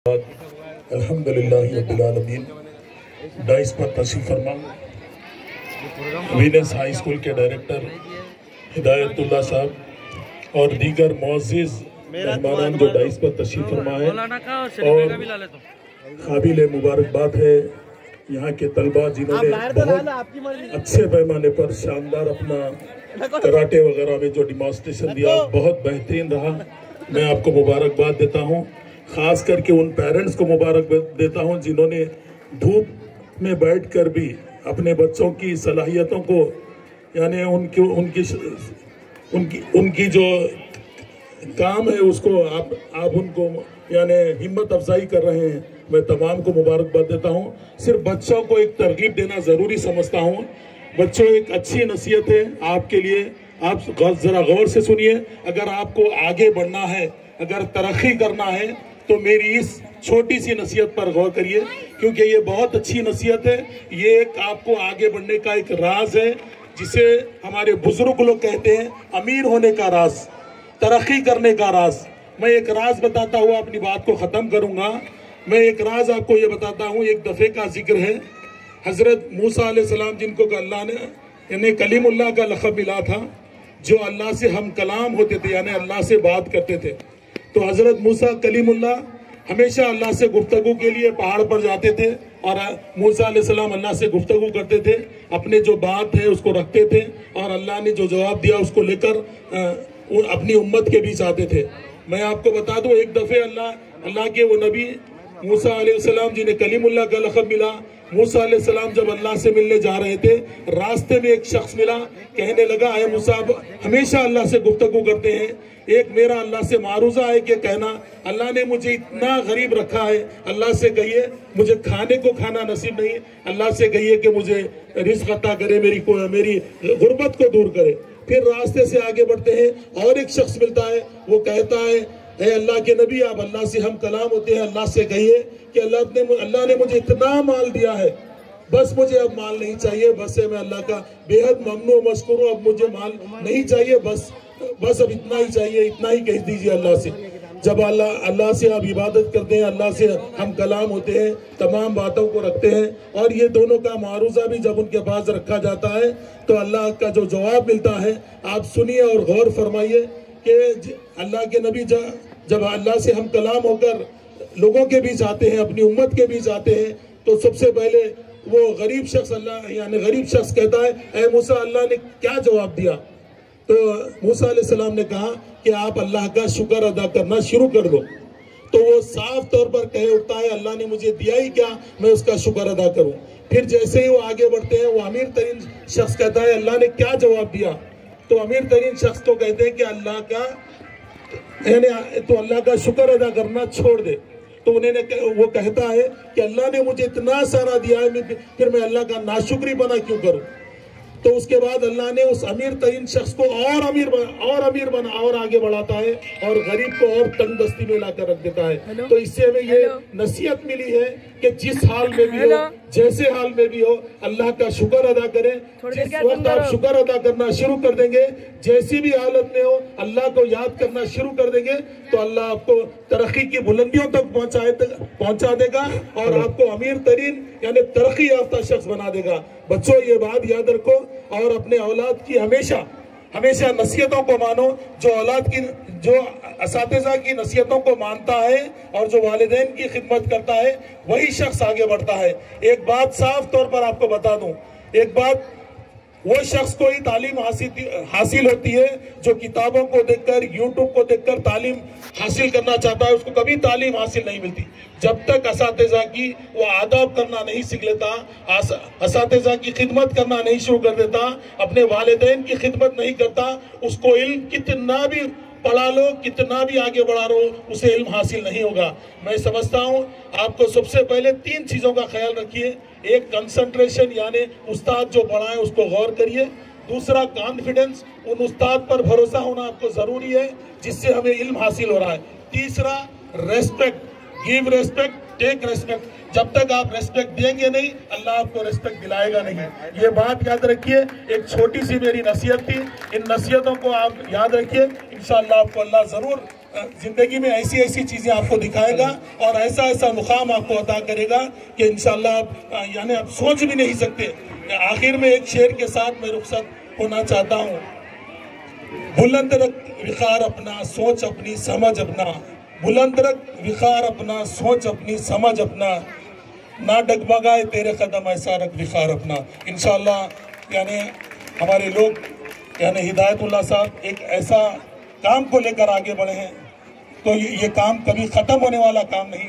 अल्हम्दुलिल्लाह रब्बिल आलमीन। डाइस पर तशरीफ फरमा वीनस हाई स्कूल के डायरेक्टर हिदायतुल्लाह साहब और दीगर मुअज़्ज़िज़ मेहमानान जो डाइस पर तशरीफ फरमा है और काबिल मुबारकबाद है यहाँ के तलबा जिन्होंने बहुत अच्छे पैमाने पर शानदार अपना कराटे वगैरह में जो डिमॉन्स्ट्रेशन दिया बहुत बेहतरीन रहा। मैं आपको मुबारकबाद देता हूँ, खास करके उन पेरेंट्स को मुबारक देता हूँ जिन्होंने धूप में बैठकर भी अपने बच्चों की सलाहियतों को यानी उनकी जो काम है उसको आप उनको यानी हिम्मत अफजाई कर रहे हैं। मैं तमाम को मुबारकबाद देता हूँ। सिर्फ बच्चों को एक तरगीब देना ज़रूरी समझता हूँ। बच्चों, एक अच्छी नसीहत है आपके लिए, आप ज़रा गौर से सुनिए। अगर आपको आगे बढ़ना है, अगर तरक्की करना है तो मेरी इस छोटी सी नसीहत पर गौर करिए, क्योंकि ये बहुत अच्छी नसीहत है। ये एक आपको आगे बढ़ने का एक राज है जिसे हमारे बुजुर्ग लोग कहते हैं अमीर होने का राज, तरक्की करने का राज। मैं एक राज बताता हुआ अपनी बात को ख़त्म करूंगा। मैं एक राज आपको ये बताता हूँ। एक दफ़े का जिक्र है, हज़रत मूसा अलैहिस्सलाम जिनको अल्लाह ने यानी कलीमुल्लाह का लक़ब मिला था, जो अल्लाह से हम कलाम होते थे यानी अल्लाह से बात करते थे। तो हज़रत मूसा कलीमुल्लाह हमेशा अल्लाह से गुफ्तगू के लिए पहाड़ पर जाते थे और मूसा अलैहिस्सलाम अल्लाह से गुफ्तगू करते थे, अपने जो बात है उसको रखते थे और अल्लाह ने जो जवाब दिया उसको लेकर अपनी उम्मत के बीच आते थे। मैं आपको बता दूं, एक दफ़े अल्लाह के वो नबी मूसा अलैहिस्सलाम जिन्हें कलीमुल्लाह का लक़ब मिला, मूसा अलैहिस्सलाम जब अल्लाह से मिलने जा रहे थे, रास्ते में एक शख्स मिला, कहने लगा, है मूसा हमेशा अल्लाह से गुफ्तगू करते हैं, एक मेरा अल्लाह से मारूजा है कि कहना अल्लाह ने मुझे इतना गरीब रखा है, अल्लाह से कहिए मुझे खाने को खाना नसीब नहीं, अल्लाह से कहिए कि मुझे रिज़्क़ अता करे, मेरी गुर्बत को दूर करे। फिर रास्ते से आगे बढ़ते हैं और एक शख्स मिलता है, वो कहता है, अल्लाह के नबी आप अल्लाह से हम कलाम होते हैं, अल्लाह से कहिए कि अल्लाह ने मुझे इतना माल दिया है, बस मुझे अब माल नहीं चाहिए, बस है मैं अल्लाह का बेहद ममनू मशकूर हूँ, अब मुझे माल नहीं चाहिए, बस अब इतना ही चाहिए, इतना ही कह दीजिए अल्लाह से। जब अल्लाह से आप इबादत करते हैं, अल्लाह से हम कलाम होते हैं, तमाम बातों को रखते हैं और ये दोनों का मारूजा भी जब उनके पास रखा जाता है तो अल्लाह का जो जवाब मिलता है आप सुनिए और गौर फरमाइए कि अल्लाह के नबी जब अल्लाह से हम कलाम होकर लोगों के बीच आते हैं, अपनी उम्मत के बीच आते हैं, तो सबसे पहले वो गरीब शख्स कहता है, ऐ मूसा अल्लाह ने क्या जवाब दिया? तो मूसा अलैहिस्सलाम ने कहा कि आप अल्लाह का शुक्र अदा करना शुरू कर दो। तो वो साफ तौर पर कहे उठता है, अल्लाह ने मुझे दिया ही क्या, मैं उसका शुक्र अदा करूं। फिर जैसे ही वो आगे बढ़ते हैं, वो अमीर तरीन शख्स कहता है, अल्लाह ने क्या जवाब दिया? तो अमीर तरीन शख्स को कहते हैं कि अल्लाह का शुक्र अदा करना छोड़ दे। तो वो कहता है कि अल्लाह ने मुझे इतना सारा दिया है, फिर मैं अल्लाह का नाशुक्री बना क्यों करूं? तो उसके बाद अल्लाह ने उस अमीर तरीन शख्स को और अमीर बना और आगे बढ़ाता है और गरीब को और तंग दस्ती में लाकर रख देता है। तो इससे हमें ये नसीहत मिली है कि जिस हाल में भी हो, जैसे हाल में भी हो, अल्लाह का शुक्र अदा करें। जिस वक्त आप शुक्र अदा करना शुरू कर देंगे, जैसी भी हालत में हो, अल्लाह को याद करना शुरू कर देंगे, तो अल्लाह आपको तरक्की की बुलंदियों तक पहुंचा देगा और आपको अमीर तरीन यानी तरक्की याफ्ता शख्स बना देगा। बच्चों, ये बात याद रखो और अपने औलाद की हमेशा नसीहतों को मानो। जो असातिज़ा की नसीहतों को मानता है और जो वालिदैन की खिदमत करता है, वही शख्स आगे बढ़ता है। एक बात साफ तौर पर आपको बता दूं, वो शख्स को ही तालीम हासिल होती है जो किताबों को देखकर, यूट्यूब को देखकर तालीम हासिल करना चाहता है, उसको कभी तालीम हासिल नहीं मिलती। जब तक असातिज़ा की वो आदाब करना नहीं सीख लेता, असातिज़ा की खिदमत करना नहीं शुरू कर देता, अपने वालिदैन की खिदमत नहीं करता, उसको इल्म कितना भी पढ़ा लो, कितना भी आगे बढ़ा लो, उसे इल्म हासिल नहीं होगा। मैं समझता हूँ आपको सबसे पहले 3 चीज़ों का ख्याल रखिए। एक, कंसंट्रेशन यानी उस्ताद जो पढ़ाए उसको गौर करिए। दूसरा, कॉन्फिडेंस, उन उस्ताद पर भरोसा होना आपको ज़रूरी है जिससे हमें इल्म हासिल हो रहा है। तीसरा, respect, give respect, take respect. जब तक आप रेस्पेक्ट देंगे नहीं, अल्लाह आपको रेस्पेक्ट दिलाएगा नहीं। ये बात याद रखिए। एक छोटी सी मेरी नसीहत थी, इन नसीहतों को आप याद रखिए। इंशाअल्लाह आपको अल्लाह ज़रूर जिंदगी में ऐसी ऐसी चीजें आपको दिखाएगा और ऐसा ऐसा मुकाम आपको अता करेगा कि इंशाल्लाह आप यानी आप सोच भी नहीं सकते। आखिर में एक शेर के साथ मैं रुखसत होना चाहता हूँ। बुलंद रख विकार अपना, सोच अपनी, समझ अपना। बुलंद रख विकार अपना, सोच अपनी, समझ अपना। ना डगमगाए तेरे कदम, ऐसा रख विकार अपना। इंशाल्लाह यानी हमारे लोग यानी हिदायतुल्लाह साहब एक ऐसा काम को लेकर आगे बढ़े हैं, तो ये काम कभी ख़त्म होने वाला काम नहीं।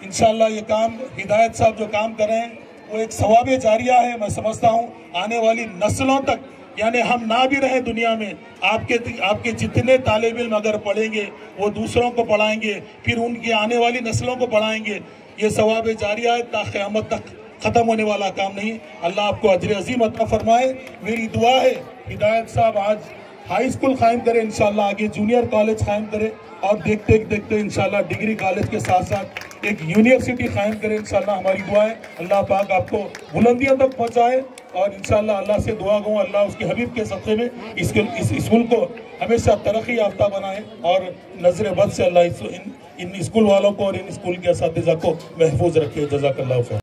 इंशाल्लाह ये काम हिदायत साहब जो काम कर रहे हैं वो एक सवाब जारिया है। मैं समझता हूँ आने वाली नस्लों तक, यानी हम ना भी रहे दुनिया में, आपके जितने तालिब इल्म अगर पढ़ेंगे वो दूसरों को पढ़ाएंगे, फिर उनकी आने वाली नस्लों को पढ़ाएंगे। ये सवाब जारिया है, ता क़यामत तक ख़त्म होने वाला काम नहीं। अल्लाह आपको अजर अजीम अता फरमाए। मेरी दुआ है हिदायत साहब आज हाई स्कूल कायम करे, इंशाल्लाह आगे जूनियर कॉलेज कायम करे और देखते देखते इंशाल्लाह डिग्री कॉलेज के साथ साथ एक यूनिवर्सिटी कायम करे। इंशाल्लाह हमारी दुआ है अल्लाह पाक आपको बुलंदियों तक पहुँचाए और इंशाल्लाह अल्लाह से दुआ गो अल्लाह उसके हबीब के सदक़े में इस स्कूल को हमेशा तरक्की याफ्ता बनाए और नजर बद से अल्लाह इन स्कूल वालों को और इन स्कूल के असातिज़ा को महफूज रखे। जज़ाकल्लाह खैर।